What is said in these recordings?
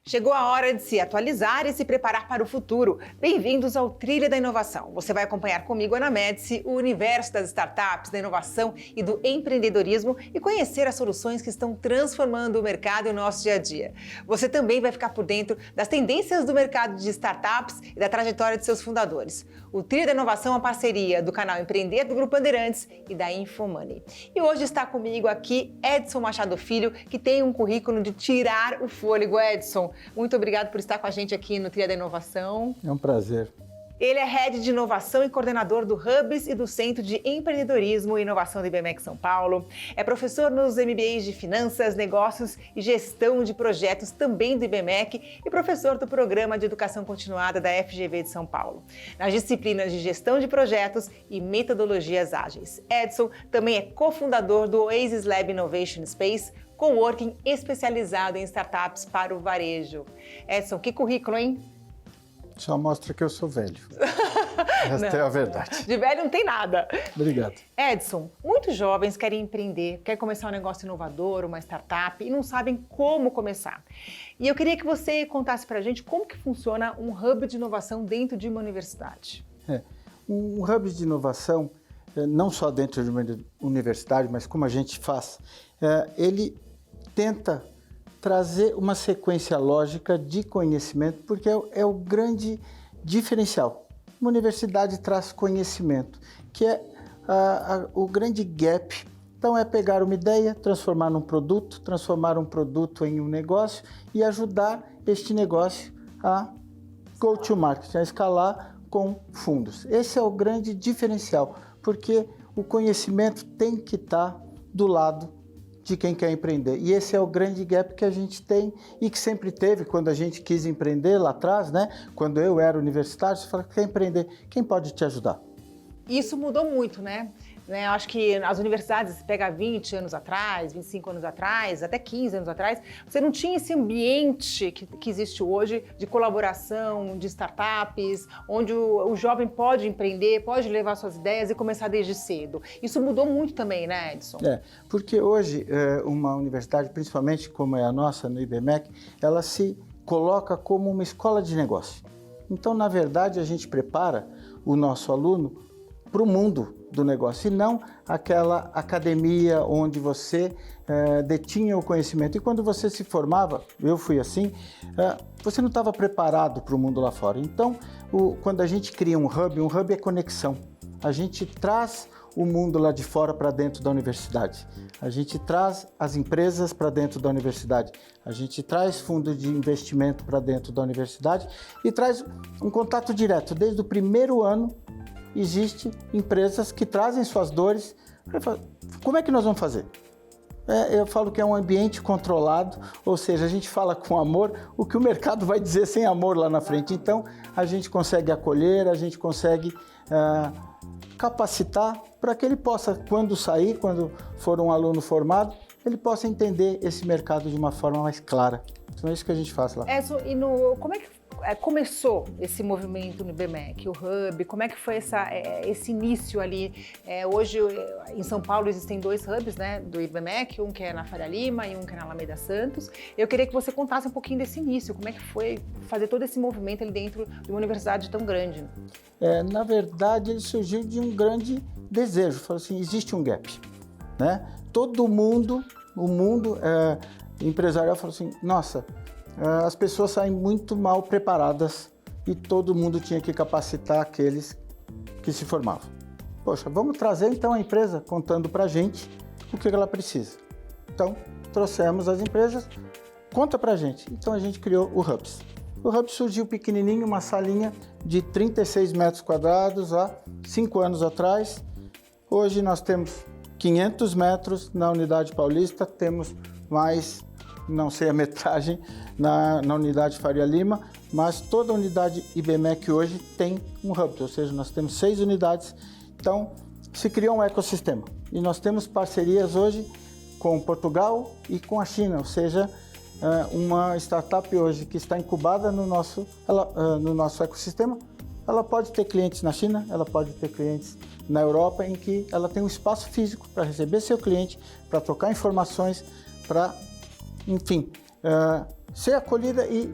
Chegou a hora de se atualizar e se preparar para o futuro. Bem-vindos ao Trilha da Inovação. Você vai acompanhar comigo, Ana Médici, o universo das startups, da inovação e do empreendedorismo e conhecer as soluções que estão transformando o mercado e o nosso dia a dia. Você também vai ficar por dentro das tendências do mercado de startups e da trajetória de seus fundadores. O Trilha da Inovação é uma parceria do canal Empreender do Grupo Bandeirantes e da Infomoney. E hoje está comigo aqui Edson Machado Filho, que tem um currículo de tirar o fôlego. Edson, muito obrigado por estar com a gente aqui no Trilha da Inovação. É um prazer. Ele é Head de Inovação e coordenador do Hubs e do Centro de Empreendedorismo e Inovação do IBMEC São Paulo. É professor nos MBAs de Finanças, Negócios e Gestão de Projetos também do IBMEC e professor do Programa de Educação Continuada da FGV de São Paulo, nas disciplinas de Gestão de Projetos e Metodologias Ágeis. Edson também é cofundador do Oasis Lab Innovation Space, coworking especializado em startups para o varejo. Edson, que currículo, hein? Só mostra que eu sou velho. Esta é a verdade. De velho não tem nada. Obrigado. Edson, muitos jovens querem empreender, querem começar um negócio inovador, uma startup e não sabem como começar. E eu queria que você contasse pra gente como que funciona um hub de inovação dentro de uma universidade. Um hub de inovação, não só dentro de uma universidade, mas como a gente faz, ele tenta trazer uma sequência lógica de conhecimento, porque é o grande diferencial. Uma universidade traz conhecimento, que é o grande gap. Então é pegar uma ideia, transformar um produto em um negócio e ajudar este negócio a go to market, a escalar com fundos. Esse é o grande diferencial, porque o conhecimento tem que estar do lado de quem quer empreender. E esse é o grande gap que a gente tem e que sempre teve quando a gente quis empreender lá atrás, né? Quando eu era universitário, você fala, quer empreender, quem pode te ajudar? Isso mudou muito, né? Eu acho que as universidades, se pega 20 anos atrás, 25 anos atrás, até 15 anos atrás, você não tinha esse ambiente que existe hoje de colaboração, de startups, onde o jovem pode empreender, pode levar suas ideias e começar desde cedo. Isso mudou muito também, né, Edson? Porque hoje uma universidade, principalmente como é a nossa no IBMEC, ela se coloca como uma escola de negócio. Então, na verdade, a gente prepara o nosso aluno para o mundo do negócio, e não aquela academia onde você detinha o conhecimento. E quando você se formava, eu fui assim, você não estava preparado para o mundo lá fora. Então, quando a gente cria um hub é conexão. A gente traz o mundo lá de fora para dentro da universidade. A gente traz as empresas para dentro da universidade. A gente traz fundo de investimento para dentro da universidade e traz um contato direto. Desde o primeiro ano, existem empresas que trazem suas dores. Como é que nós vamos fazer? Eu falo que é um ambiente controlado, ou seja, a gente fala com amor o que o mercado vai dizer sem amor lá na frente. Então, a gente consegue acolher, a gente consegue capacitar para que ele possa, quando sair, quando for um aluno formado, ele possa entender esse mercado de uma forma mais clara. Então, é isso que a gente faz lá. Como é que começou esse movimento no IBMEC, o Hub? Como é que foi esse início ali? Hoje, em São Paulo, existem 2 hubs, né, do IBMEC, um que é na Faria Lima e um que é na Alameda Santos. Eu queria que você contasse um pouquinho desse início, como é que foi fazer todo esse movimento ali dentro de uma universidade tão grande. Na verdade, ele surgiu de um grande desejo. Falou assim, existe um gap, né? Todo mundo, o mundo empresarial falou assim, nossa, as pessoas saem muito mal preparadas e todo mundo tinha que capacitar aqueles que se formavam. Poxa, vamos trazer então a empresa contando para a gente o que ela precisa. Então, trouxemos as empresas, conta para a gente. Então, a gente criou o Hubs. O Hub surgiu pequenininho, uma salinha de 36 metros quadrados há 5 anos atrás. Hoje nós temos 500 metros na Unidade Paulista, temos mais, não sei a metragem, na Unidade Faria Lima, mas toda a unidade IBMEC hoje tem um hub, ou seja, nós temos 6 unidades, então se criou um ecossistema. E nós temos parcerias hoje com Portugal e com a China, ou seja, uma startup hoje que está incubada no nosso ecossistema, ela pode ter clientes na China, ela pode ter clientes na Europa, em que ela tem um espaço físico para receber seu cliente, para trocar informações, para, enfim, ser acolhida e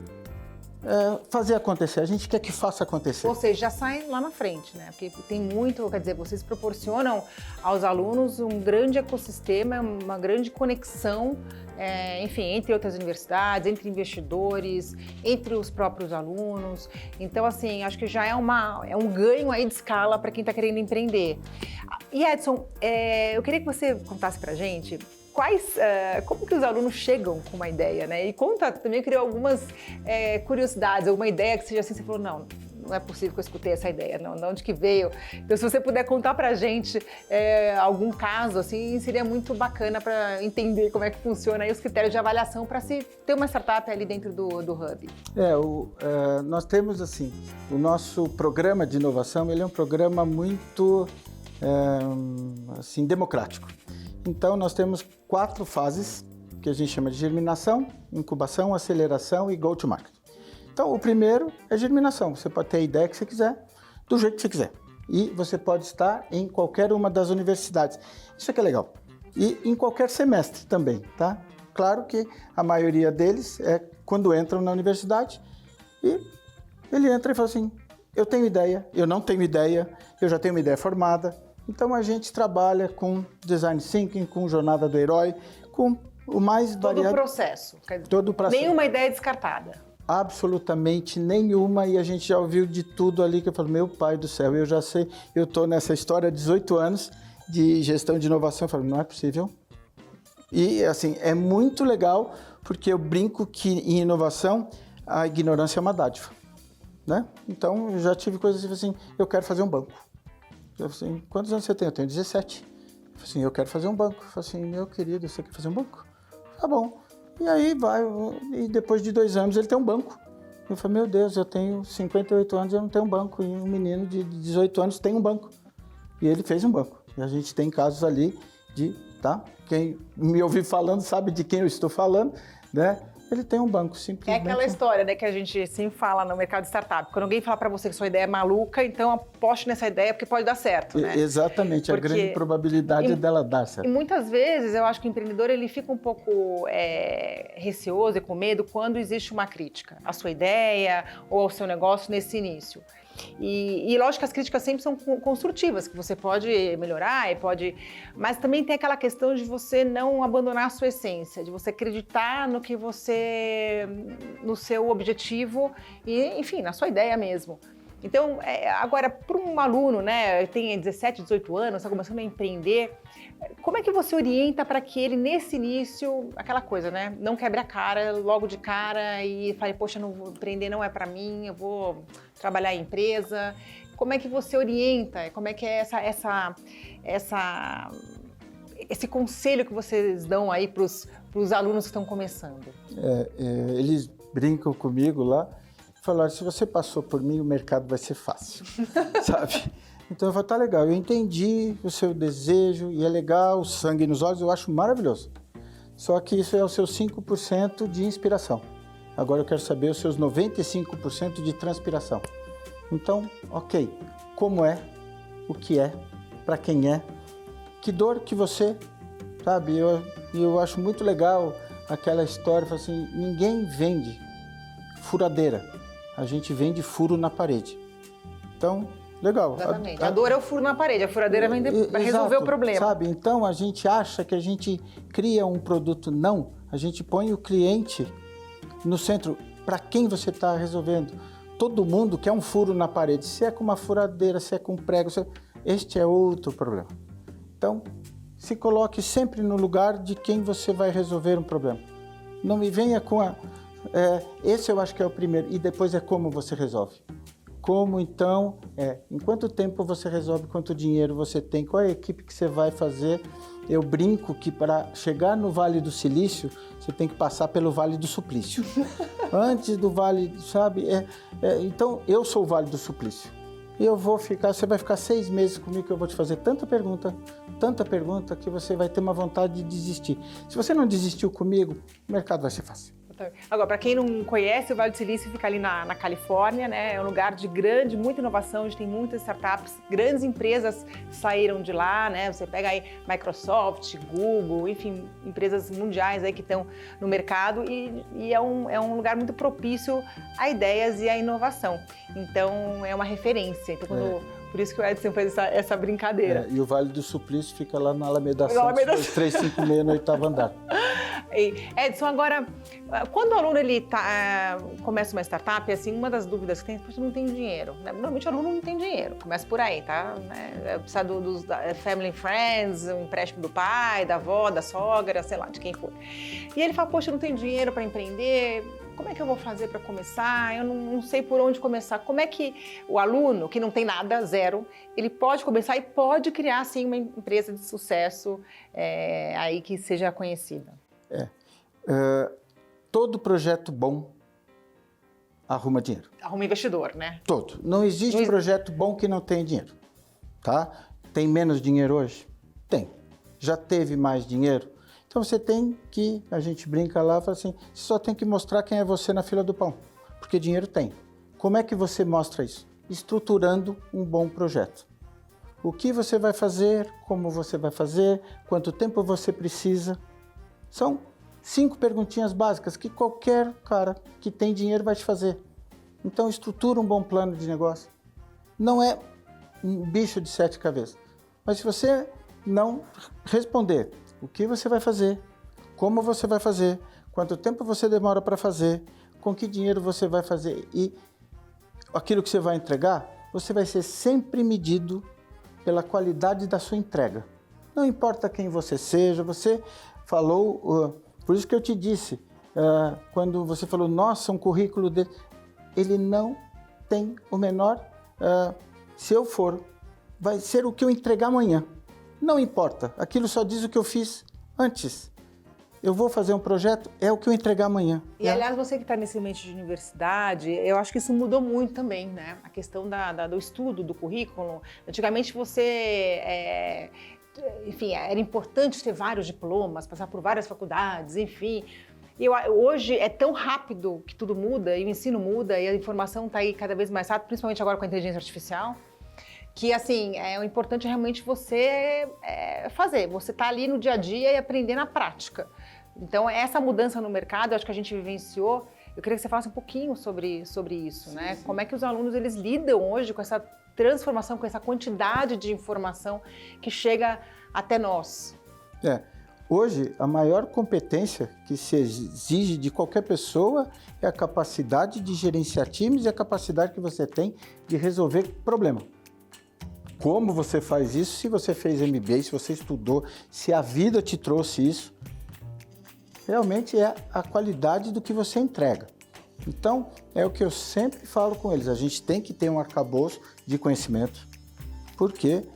fazer acontecer. A gente quer que faça acontecer. Ou seja, já sai lá na frente, né? Porque tem muito, quer dizer, vocês proporcionam aos alunos um grande ecossistema, uma grande conexão, enfim, entre outras universidades, entre investidores, entre os próprios alunos. Então, assim, acho que já é um ganho aí de escala para quem está querendo empreender. E Edson, eu queria que você contasse para a gente como que os alunos chegam com uma ideia, né? E conta também, eu queria algumas curiosidades, alguma ideia que seja assim, você falou, não é possível que eu escutei essa ideia, não, de onde que veio? Então, se você puder contar pra gente algum caso, assim, seria muito bacana para entender como é que funciona aí os critérios de avaliação para se ter uma startup ali dentro do Hub. Nós temos, assim, o nosso programa de inovação, ele é um programa muito, assim, democrático. Então, nós temos 4 fases, que a gente chama de germinação, incubação, aceleração e go-to-market. Então, o primeiro é germinação. Você pode ter a ideia que você quiser, do jeito que você quiser. E você pode estar em qualquer uma das universidades. Isso aqui é legal. E em qualquer semestre também, tá? Claro que a maioria deles é quando entram na universidade e ele entra e fala assim, eu tenho ideia, eu não tenho ideia, eu já tenho uma ideia formada. Então, a gente trabalha com design thinking, com jornada do herói, com o mais variado... Todo o processo. Todo o processo. Nenhuma ideia descartada. Absolutamente nenhuma, e a gente já ouviu de tudo ali, que eu falo, meu pai do céu, eu já sei, eu estou nessa história há 18 anos de gestão de inovação, eu falo, não é possível. E, assim, é muito legal, porque eu brinco que em inovação, a ignorância é uma dádiva, né? Então, eu já tive coisas assim, eu quero fazer um banco. Eu falei assim, quantos anos você tem? Eu tenho 17. Eu falei assim, eu quero fazer um banco. Eu falei assim, meu querido, você quer fazer um banco? Tá bom. E aí vai, e depois de 2 anos ele tem um banco. Eu falei, meu Deus, eu tenho 58 anos e eu não tenho um banco. E um menino de 18 anos tem um banco. E ele fez um banco. E a gente tem casos ali tá? Quem me ouviu falando sabe de quem eu estou falando, né? Ele tem um banco, simplesmente. É aquela história, né, que a gente sempre fala no mercado de startup. Quando alguém fala para você que sua ideia é maluca, então aposte nessa ideia porque pode dar certo, né? Exatamente, a grande probabilidade dela dar certo. E muitas vezes eu acho que o empreendedor ele fica um pouco receoso e com medo quando existe uma crítica à sua ideia ou ao seu negócio nesse início. E lógico que as críticas sempre são construtivas, que você pode melhorar mas também tem aquela questão de você não abandonar a sua essência, de você acreditar no seu objetivo e, enfim, na sua ideia mesmo. Então, agora, para um aluno, né, tem 17, 18 anos, está começando a empreender, como é que você orienta para que ele, nesse início, aquela coisa, né, não quebre a cara logo de cara e fale, poxa, não vou empreender, não é para mim, eu vou trabalhar em empresa. Como é que você orienta? Como é que é esse conselho que vocês dão aí para os alunos que estão começando? Eles brincam comigo lá, falaram, se você passou por mim, o mercado vai ser fácil, sabe? Então eu falo, tá legal, eu entendi o seu desejo e é legal, o sangue nos olhos, eu acho maravilhoso. Só que isso é o seu 5% de inspiração. Agora eu quero saber os seus 95% de transpiração. Então, ok, como é, o que é, para quem é, que dor que você, sabe? Eu acho muito legal aquela história, assim, ninguém vende furadeira. A gente vende furo na parede. Então, legal. Exatamente. A dor é o furo na parede, a furadeira vai resolver o problema. Sabe? Então, a gente acha que a gente cria um produto. Não, a gente põe o cliente no centro. Para quem você está resolvendo? Todo mundo quer um furo na parede. Se é com uma furadeira, se é com prego, este é outro problema. Então, se coloque sempre no lugar de quem você vai resolver um problema. Não me venha com esse eu acho que é o primeiro, e depois é como você resolve. Como então, em quanto tempo você resolve, quanto dinheiro você tem, qual é a equipe que você vai fazer. Eu brinco que para chegar no Vale do Silício, você tem que passar pelo Vale do Suplício. Antes do Vale, sabe? Então, eu sou o Vale do Suplício. E você vai ficar 6 meses comigo que eu vou te fazer tanta pergunta, que você vai ter uma vontade de desistir. Se você não desistiu comigo, o mercado vai ser fácil. Agora, para quem não conhece, o Vale do Silício fica ali na Califórnia, né? É um lugar de muita inovação, onde tem muitas startups, grandes empresas saíram de lá, né? Você pega aí Microsoft, Google, enfim, empresas mundiais aí que estão no mercado e é um lugar muito propício a ideias e a inovação. Então, é uma referência. Então, por isso que o Edson fez essa brincadeira. E o Vale do Suplício fica lá na Alameda Santos, 356, no 8º andar. Edson, agora, quando o aluno começa uma startup, assim, uma das dúvidas que tem é que não tem dinheiro. Né? Normalmente o aluno não tem dinheiro, começa por aí, tá? Precisa dos family and friends, um empréstimo do pai, da avó, da sogra, sei lá, de quem for. E ele fala, poxa, eu não tenho dinheiro para empreender, como é que eu vou fazer para começar? Eu não sei por onde começar. Como é que o aluno, que não tem nada, zero, ele pode começar e pode criar, sim, uma empresa de sucesso aí que seja conhecida? Todo projeto bom arruma dinheiro. Arruma investidor, né? Todo. Não existe projeto bom que não tenha dinheiro, tá? Tem menos dinheiro hoje? Tem. Já teve mais dinheiro? Então você tem que, a gente brinca lá, fala assim, você só tem que mostrar quem é você na fila do pão, porque dinheiro tem. Como é que você mostra isso? Estruturando um bom projeto. O que você vai fazer, como você vai fazer, quanto tempo você precisa. São 5 perguntinhas básicas que qualquer cara que tem dinheiro vai te fazer. Então estrutura um bom plano de negócio. Não é um bicho de 7 cabeças, mas se você não responder o que você vai fazer, como você vai fazer, quanto tempo você demora para fazer, com que dinheiro você vai fazer e aquilo que você vai entregar, você vai ser sempre medido pela qualidade da sua entrega. Não importa quem você seja, você falou, por isso que eu te disse, quando você falou, nossa, um currículo dele, ele não tem o menor, se eu for, vai ser o que eu entregar amanhã. Não importa, aquilo só diz o que eu fiz antes. Eu vou fazer um projeto, é o que eu entregar amanhã. E, aliás, você que está nesse ambiente de universidade, eu acho que isso mudou muito também, né? A questão do estudo, do currículo. Antigamente você, enfim, era importante ter vários diplomas, passar por várias faculdades, enfim. E hoje é tão rápido que tudo muda, e o ensino muda, e a informação está aí cada vez mais rápido, principalmente agora com a inteligência artificial. Que, assim, o importante é realmente você fazer. Você tá ali no dia a dia e aprender na prática. Então, essa mudança no mercado, eu acho que a gente vivenciou. Eu queria que você falasse um pouquinho sobre isso, sim, né? Sim. Como é que os alunos, eles lidam hoje com essa transformação, com essa quantidade de informação que chega até nós? Hoje, a maior competência que se exige de qualquer pessoa é a capacidade de gerenciar times e a capacidade que você tem de resolver problema. Como você faz isso? Se você fez MBA, se você estudou, se a vida te trouxe isso, realmente é a qualidade do que você entrega. Então, é o que eu sempre falo com eles, a gente tem que ter um arcabouço de conhecimento, porque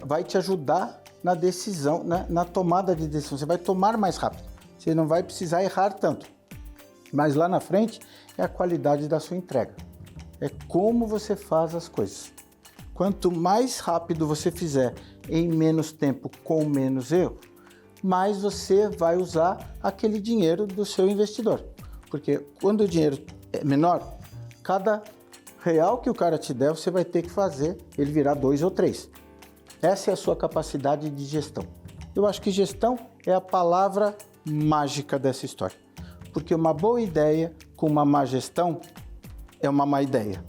vai te ajudar na decisão, na tomada de decisão, você vai tomar mais rápido, você não vai precisar errar tanto, mas lá na frente é a qualidade da sua entrega, é como você faz as coisas. Quanto mais rápido você fizer em menos tempo, com menos erro, mais você vai usar aquele dinheiro do seu investidor. Porque quando o dinheiro é menor, cada real que o cara te der, você vai ter que fazer ele virar 2 ou 3. Essa é a sua capacidade de gestão. Eu acho que gestão é a palavra mágica dessa história. Porque uma boa ideia com uma má gestão é uma má ideia.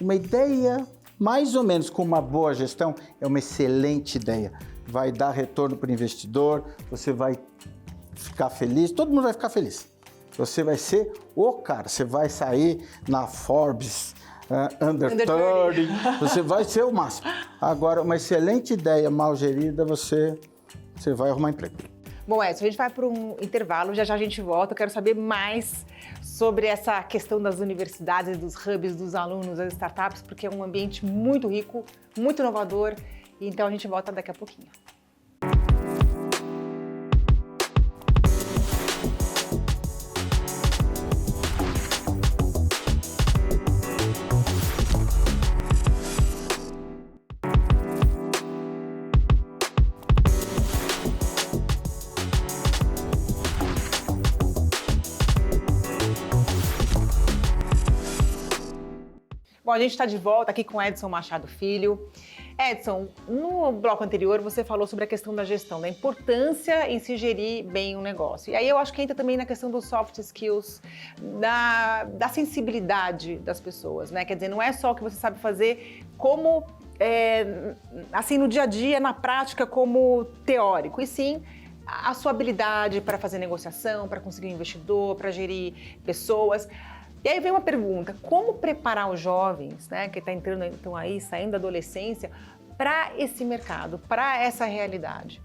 Uma ideia mais ou menos com uma boa gestão, é uma excelente ideia. Vai dar retorno para o investidor, você vai ficar feliz, todo mundo vai ficar feliz. Você vai ser o cara, você vai sair na Forbes, Under 30, você vai ser o máximo. Agora, uma excelente ideia mal gerida, você vai arrumar emprego. Bom, Edson, a gente vai para um intervalo, já a gente volta. Eu quero saber mais sobre essa questão das universidades, dos hubs, dos alunos, das startups, porque é um ambiente muito rico, muito inovador. Então a gente volta daqui a pouquinho. a gente está de volta aqui com Edson Machado Filho. Edson, no bloco anterior você falou sobre a questão da gestão, da importância em se gerir bem um negócio. E aí eu acho que entra também na questão dos soft skills, da sensibilidade das pessoas, né? Quer dizer, não é só o que você sabe fazer como, assim, no dia a dia, na prática, como teórico, e sim a sua habilidade para fazer negociação, para conseguir um investidor, para gerir pessoas. E aí vem uma pergunta, como preparar os jovens, né, que estão aí, saindo da adolescência, para esse mercado, para essa realidade?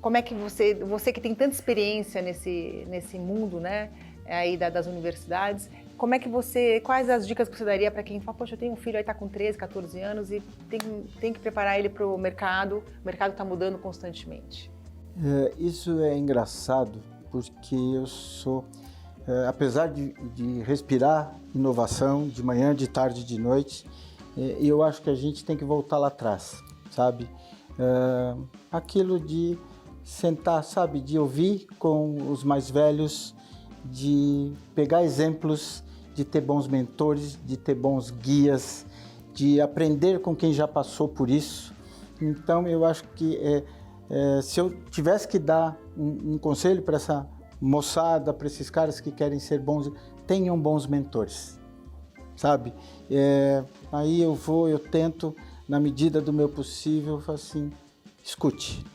Como é que você que tem tanta experiência nesse mundo, né, aí das universidades, quais as dicas que você daria para quem fala, poxa, eu tenho um filho aí, está com 13, 14 anos e tem que preparar ele para o mercado está mudando constantemente? Isso é engraçado, porque eu sou... apesar de respirar inovação de manhã, de tarde, de noite, eu acho que a gente tem que voltar lá atrás, sabe? Aquilo de sentar, sabe? De ouvir com os mais velhos, de pegar exemplos, de ter bons mentores, de ter bons guias, de aprender com quem já passou por isso. Então, eu acho que se eu tivesse que dar um conselho para essa moçada, para esses caras que querem ser bons, tenham bons mentores, sabe? Aí eu tento, na medida do meu possível, assim, escute,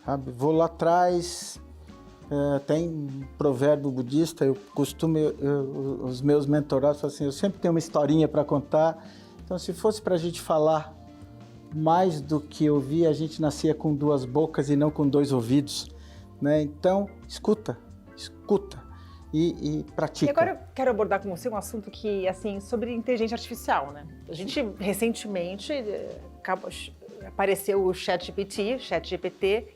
sabe? Vou lá atrás, tem um provérbio budista, eu costumo, os meus mentorados, assim, eu sempre tenho uma historinha para contar, então se fosse para a gente falar mais do que ouvir, a gente nascia com 2 bocas e não com 2 ouvidos, né? Então, escuta e pratica. E agora eu quero abordar com você um assunto que, assim, sobre inteligência artificial, né? A gente, recentemente, apareceu o ChatGPT,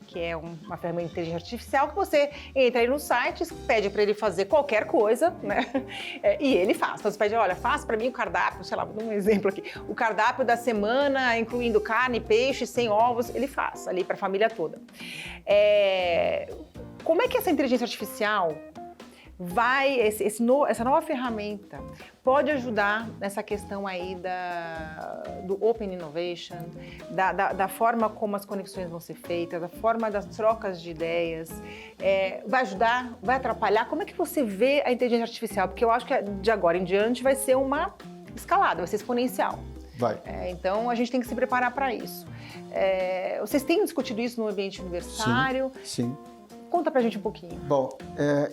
que é uma ferramenta de inteligência artificial que você entra aí no site, pede para ele fazer qualquer coisa, né? E ele faz. Então você pede, olha, faça para mim o cardápio, sei lá, vou dar um exemplo aqui, o cardápio da semana, incluindo carne, peixe, sem ovos, ele faz ali para a família toda. Como é que essa inteligência artificial essa nova ferramenta pode ajudar nessa questão aí do Open Innovation, da forma como as conexões vão ser feitas, da forma das trocas de ideias, vai ajudar, vai atrapalhar? Como é que você vê a inteligência artificial? Porque eu acho que de agora em diante vai ser uma escalada, vai ser exponencial. Vai. Então a gente tem que se preparar para isso. Vocês têm discutido isso no ambiente universitário? Sim. Conta pra gente um pouquinho. Bom,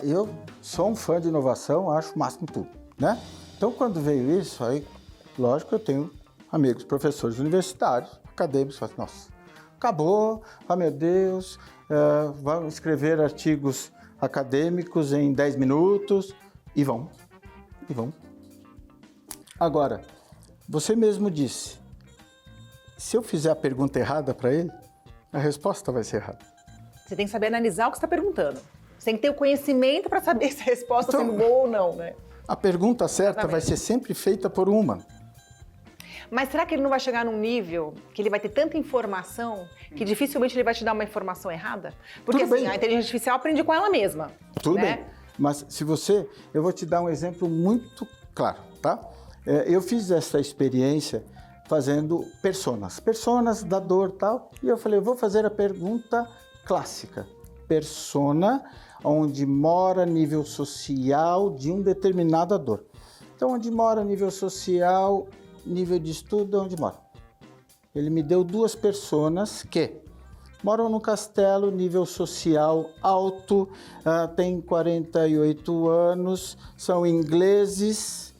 eu sou um fã de inovação, acho o máximo tudo, né? Então, quando veio isso, aí, lógico, eu tenho amigos, professores universitários, acadêmicos, falam, nossa, acabou, meu Deus, vamos escrever artigos acadêmicos em 10 minutos, e vão. Agora, você mesmo disse, se eu fizer a pergunta errada para ele, a resposta vai ser errada. Você tem que saber analisar o que você está perguntando. Você tem que ter o conhecimento para saber se a resposta está sendo boa ou não, né? A pergunta certa vai ser sempre feita por um humano. Mas será que ele não vai chegar num nível que ele vai ter tanta informação que dificilmente ele vai te dar uma informação errada? Porque Tudo assim, bem. A inteligência artificial aprende com ela mesma. Tudo né? bem. Mas eu vou te dar um exemplo muito claro, tá? Eu fiz essa experiência fazendo personas da dor e tal, e eu falei, eu vou fazer a pergunta clássica, persona, onde mora nível social de um determinada dor. Então, onde mora nível social, nível de estudo, onde mora. Ele me deu 2 personas que moram no castelo, nível social alto, têm 48 anos, são ingleses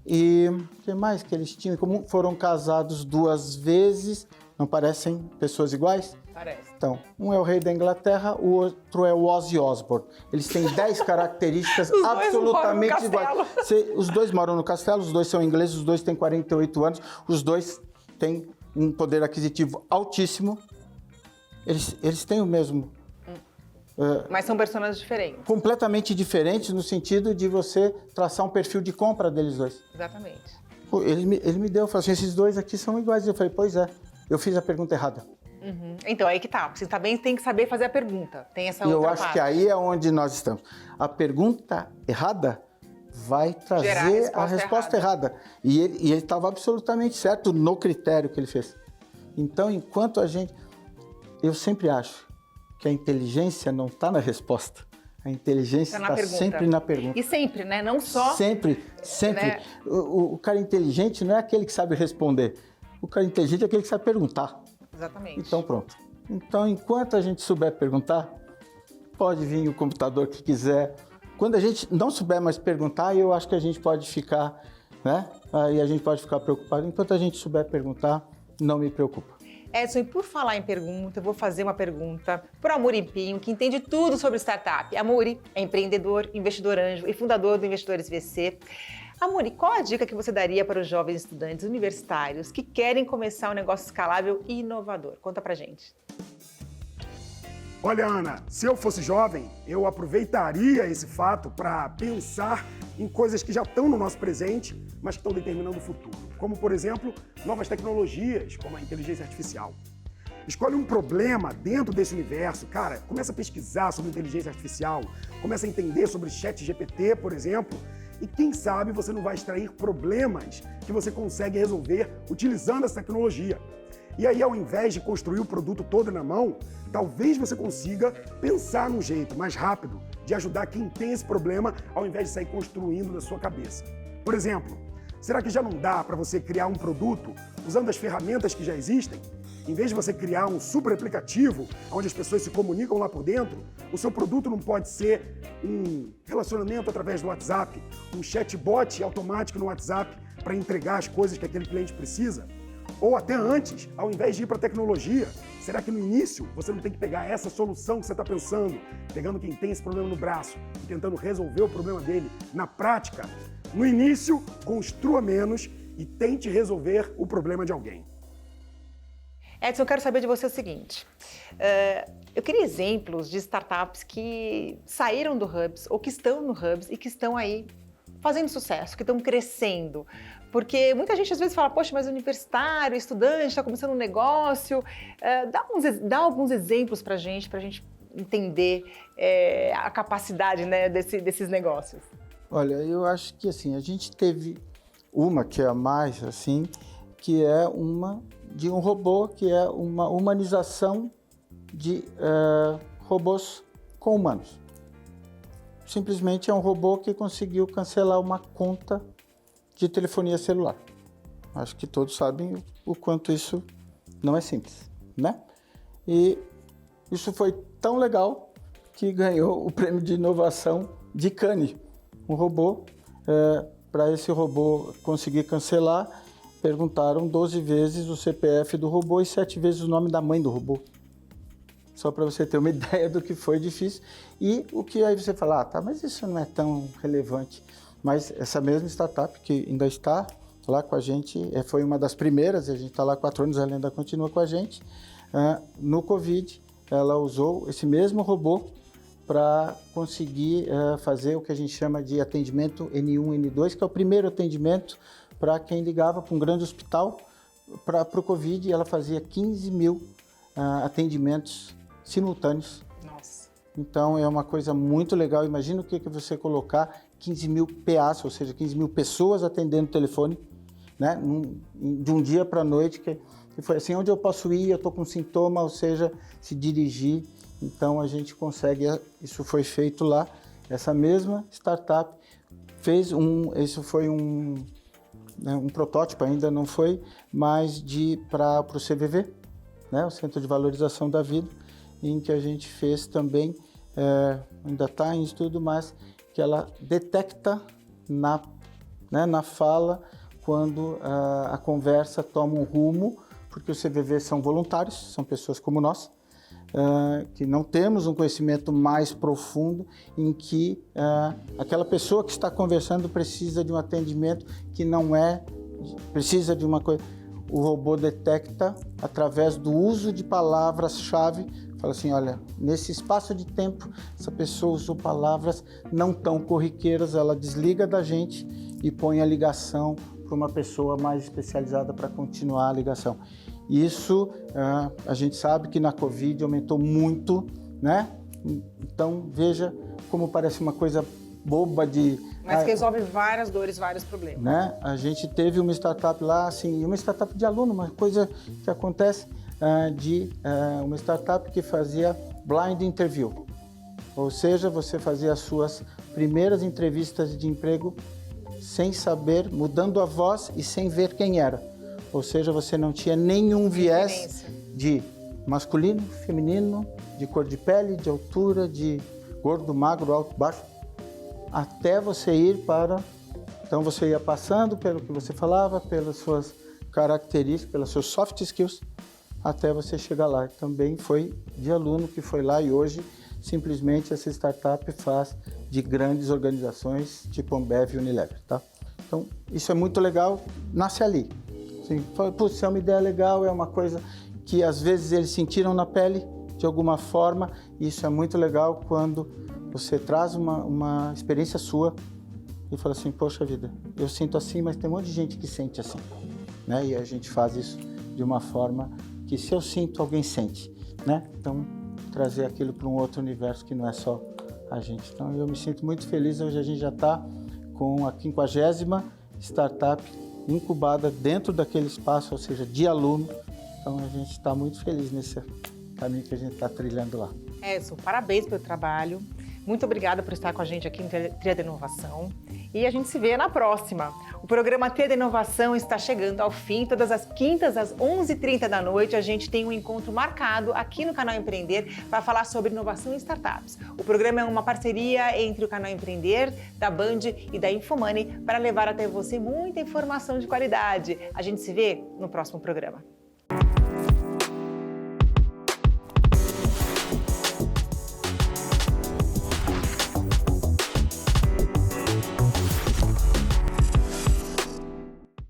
e o que mais que eles tinham em comum? Foram casados 2 vezes, não parecem pessoas iguais? Parece. Então, um é o rei da Inglaterra, o outro é o Ozzy Osbourne. Eles têm 10 características absolutamente iguais. Os 2 moram no castelo, os 2 são ingleses, os 2 têm 48 anos, os 2 têm um poder aquisitivo altíssimo. Eles têm o mesmo... Mas são personagens diferentes. Completamente diferentes no sentido de você traçar um perfil de compra deles 2. Exatamente. Ele me deu, falou assim, esses 2 aqui são iguais. Eu falei, pois é, eu fiz a pergunta errada. Uhum. Então, aí que tá. Você também tem que saber fazer a pergunta. Tem essa outra outra parte. Eu acho parte. que aí é onde nós estamos. A pergunta errada vai trazer a resposta errada. E ele estava absolutamente certo no critério que ele fez. Então, enquanto eu sempre acho que a inteligência não está na resposta. A inteligência está sempre na pergunta. E sempre, né? Não só... Sempre. Né? O cara inteligente não é aquele que sabe responder. O cara inteligente é aquele que sabe perguntar. Exatamente. Então, pronto. Então, enquanto a gente souber perguntar, pode vir o computador que quiser. Quando a gente não souber mais perguntar, eu acho que a gente pode ficar, né? Aí a gente pode ficar preocupado. Enquanto a gente souber perguntar, não me preocupa. Edson, e por falar em pergunta, eu vou fazer uma pergunta para o Amaury Pinho, que entende tudo sobre startup. Amaury é empreendedor, investidor anjo e fundador do Investidores VC. Amaury, qual a dica que você daria para os jovens estudantes universitários que querem começar um negócio escalável e inovador? Conta pra gente. Olha, Ana, se eu fosse jovem, eu aproveitaria esse fato para pensar em coisas que já estão no nosso presente, mas que estão determinando o futuro. Como, por exemplo, novas tecnologias, como a inteligência artificial. Escolhe um problema dentro desse universo, cara, começa a pesquisar sobre inteligência artificial, começa a entender sobre ChatGPT, por exemplo, e quem sabe você não vai extrair problemas que você consegue resolver utilizando essa tecnologia. E aí, ao invés de construir o produto todo na mão, talvez você consiga pensar num jeito mais rápido de ajudar quem tem esse problema, ao invés de sair construindo na sua cabeça. Por exemplo, será que já não dá para você criar um produto usando as ferramentas que já existem? Em vez de você criar um super aplicativo onde as pessoas se comunicam lá por dentro, o seu produto não pode ser um relacionamento através do WhatsApp, um chatbot automático no WhatsApp para entregar as coisas que aquele cliente precisa? Ou até antes, ao invés de ir para a tecnologia, será que no início você não tem que pegar essa solução que você está pensando, pegando quem tem esse problema no braço e tentando resolver o problema dele na prática? No início, construa menos e tente resolver o problema de alguém. Edson, eu quero saber de você o seguinte. Eu queria exemplos de startups que saíram do Hubs ou que estão no Hubs e que estão aí fazendo sucesso, que estão crescendo. Porque muita gente às vezes fala, poxa, mas universitário, estudante, está começando um negócio. Dá alguns exemplos para a gente entender a capacidade, né, desses negócios. Olha, eu acho que assim, a gente teve uma que é a mais, assim, que é uma de um robô, que é uma humanização de robôs com humanos. Simplesmente é um robô que conseguiu cancelar uma conta de telefonia celular. Acho que todos sabem o quanto isso não é simples, né? E isso foi tão legal que ganhou o prêmio de inovação de Cannes. Um robô, para esse robô conseguir cancelar, perguntaram 12 vezes o CPF do robô e 7 vezes o nome da mãe do robô. Só para você ter uma ideia do que foi difícil. E o que aí você fala, tá, mas isso não é tão relevante. Mas essa mesma startup que ainda está lá com a gente, foi uma das primeiras, a gente está lá há 4 anos, ela ainda continua com a gente. No Covid, ela usou esse mesmo robô para conseguir fazer o que a gente chama de atendimento N1, N2, que é o primeiro atendimento para quem ligava para um grande hospital para o Covid. Ela fazia 15 mil atendimentos simultâneos. Nossa. Então é uma coisa muito legal. Imagina o que você colocar 15 mil PAs, ou seja, 15 mil pessoas atendendo o telefone, né? De um dia para a noite, que foi assim, onde eu posso ir, eu estou com sintoma, ou seja, se dirigir. Então a gente consegue, isso foi feito lá, essa mesma startup fez isso foi um protótipo, ainda não foi, mas para o CVV, né? O Centro de Valorização da Vida, em que a gente fez também, ainda está em estudo, mas que ela detecta na fala quando a conversa toma um rumo, porque os CVVs são voluntários, são pessoas como nós, que não temos um conhecimento mais profundo, em que aquela pessoa que está conversando precisa de um atendimento que não precisa de uma coisa. O robô detecta através do uso de palavras-chave, fala assim, olha, nesse espaço de tempo, essa pessoa usou palavras não tão corriqueiras, ela desliga da gente e põe a ligação para uma pessoa mais especializada para continuar a ligação. Isso, a gente sabe que na Covid aumentou muito, né? Então, veja como parece uma coisa boba de... Mas que resolve várias dores, vários problemas. Né? A gente teve uma startup lá, assim, uma startup de aluno, uma coisa que acontece uma startup que fazia blind interview. Ou seja, você fazia as suas primeiras entrevistas de emprego sem saber, mudando a voz e sem ver quem era. Ou seja, você não tinha nenhum viés de masculino, feminino, de cor de pele, de altura, de gordo, magro, alto, baixo, até você ir para... Então você ia passando pelo que você falava, pelas suas características, pelas suas soft skills, até você chegar lá. Também foi de aluno que foi lá e hoje simplesmente essa startup faz de grandes organizações tipo Ambev e Unilever, tá? Então isso é muito legal, nasce ali. Assim, putz, é uma ideia legal, é uma coisa que às vezes eles sentiram na pele de alguma forma, e isso é muito legal quando você traz uma experiência sua e fala assim, poxa vida, eu sinto assim, mas tem um monte de gente que sente assim, né? E a gente faz isso de uma forma que se eu sinto, alguém sente, né? Então, trazer aquilo para um outro universo que não é só a gente. Então, eu me sinto muito feliz, hoje a gente já está com a 50ª startup incubada dentro daquele espaço, ou seja, de aluno. Então, a gente está muito feliz nesse caminho que a gente está trilhando lá. Edson, parabéns pelo trabalho. Muito obrigada por estar com a gente aqui no Trilha da Inovação. E a gente se vê na próxima. O programa Trilha da Inovação está chegando ao fim. Todas as quintas, às 11h30 da noite, a gente tem um encontro marcado aqui no Canal Empreender para falar sobre inovação em startups. O programa é uma parceria entre o Canal Empreender, da Band e da Infomoney para levar até você muita informação de qualidade. A gente se vê no próximo programa.